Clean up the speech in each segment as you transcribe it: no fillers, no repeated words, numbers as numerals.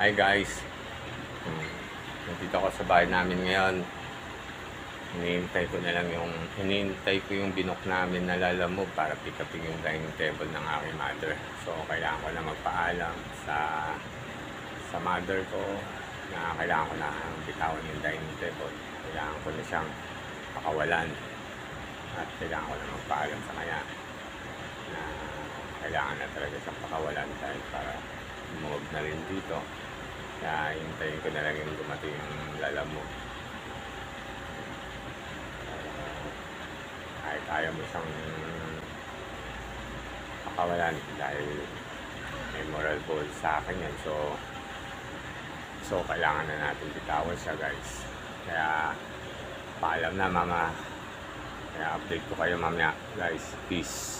Hi guys, nandito ako sa bahay namin ngayon. Hinihintay ko yung binok namin na lalamove para pick upin yung dining table ng aking mother. So kailangan ko na magpaalam sa mother ko na kailangan ko na bitawan yung dining table. Kailangan ko na siyang pakawalan at kailangan ko na magpaalam sa kanya na kailangan na talaga siyang pakawalan dahil para move na rin dito. Kaya hintayin ko na lang yung dumating yung lalamove. Kahit ayaw mo siyang pakawalan dahil may moral goal sa akin yan. So kailangan na natin bitawan siya guys. Kaya paalam na mama. Kaya update ko kayo mamaya guys. Peace.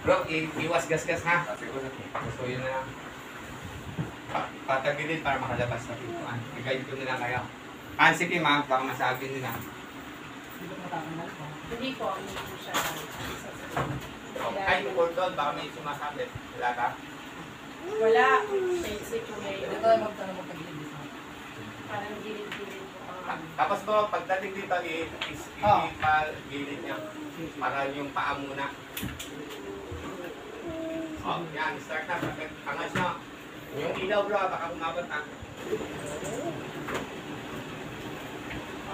Bro, iwas gas-gas ha. Pasuyo na lang. Patagilid para makalabas na pintuan. I-guide ko nila kayo. Sige ma'am, baka masabi nila. Hindi po, hindi po siya. Ay, tukol doon, baka may sumasabi. Wala ka? Wala. Basic po ngayon. Ito tayo magpagilid dito. Parang gilid-gilid po. Tapos bro, pagdating dito, i-gilid niya. Para yung paa muna. Oh, yan, start na. Angas nyo. Yung ilaw bro, baka umabot na.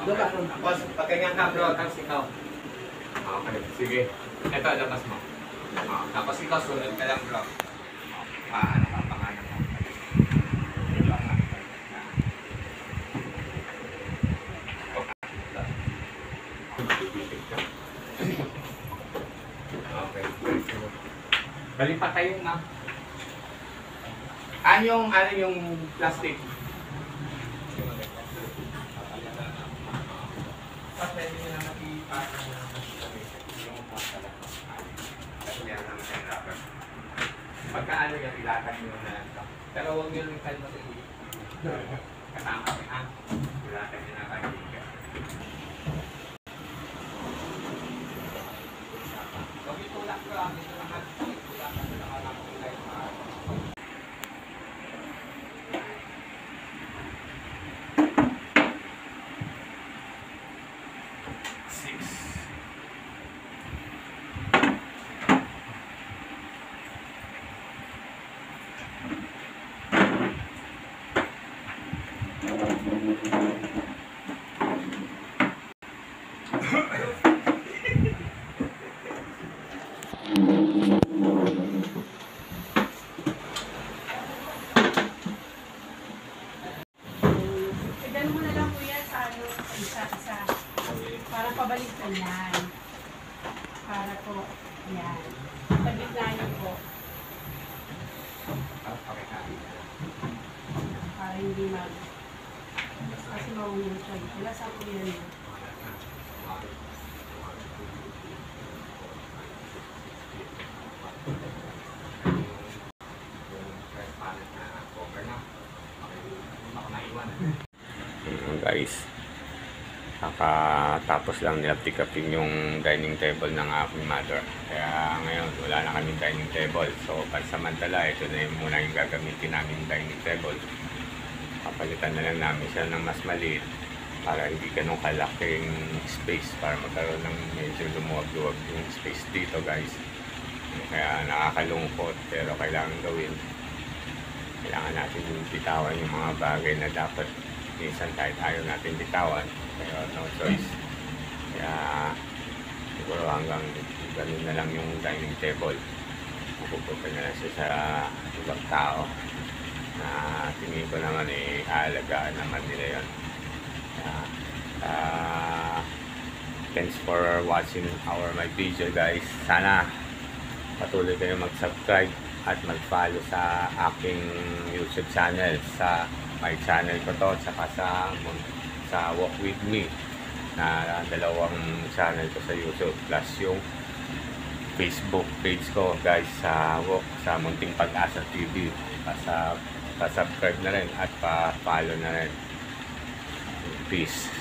Okay. Tapos, pag ganyan ka bro, tapos ikaw. Okay, sige. Ito, labas mo. Tapos ikaw, sunod ka lang bro. Paano ka, pangalan ka. Okay. Balipat tayo na. Ano yung plastic? Tapos pwede nyo na makipasok na yung kasi meron naman tayong rubber. Pagkaano yung ilatag nyo na ito. Pero huwag nyo rin kalma sa iyo. Kasama kami ha. Ilatag nyo na tayo. Huwag itulak ko lang. Ito naman. Itulak ko na lang. Tignan mo na lang po yan sa isa-isa. Para pabaliktad yan. Para po, yan. Pagitna niyo po. Para hindi mag... Kasi maunin siya. Wala sa po yan. Guys, tapos lang nila pick upin yung dining table ng aking mother. Kaya ngayon wala na kaming dining table. So pansamantala, ito na yung muna yung gagamitin namin dining table. Papalitan na lang namin siya ng mas maliit para hindi ganun kalaking space, para magkaroon ng medyo lumuwag-luwag yung space dito guys. Kaya nakakalungkot pero kailangan gawin. Kailangan natin bitawan yung mga bagay na dapat minsan kahit ayaw natin bitawan, pero no choice. Kaya siguro hanggang ganun na lang yung dining table. Pupunta na lang siya sa ibang tao na tingin ko naman aalagaan naman nila yun. Thanks for watching my video guys. Sana patuloy kayo mag-subscribe at mag-follow sa aking YouTube channel, sa my channel ko to, saka sa Walk With Me na dalawang channel ko sa YouTube, plus yung Facebook page ko guys sa Munting Pag-asa TV. Pa-subscribe na rin at pa-follow na rin. Peace.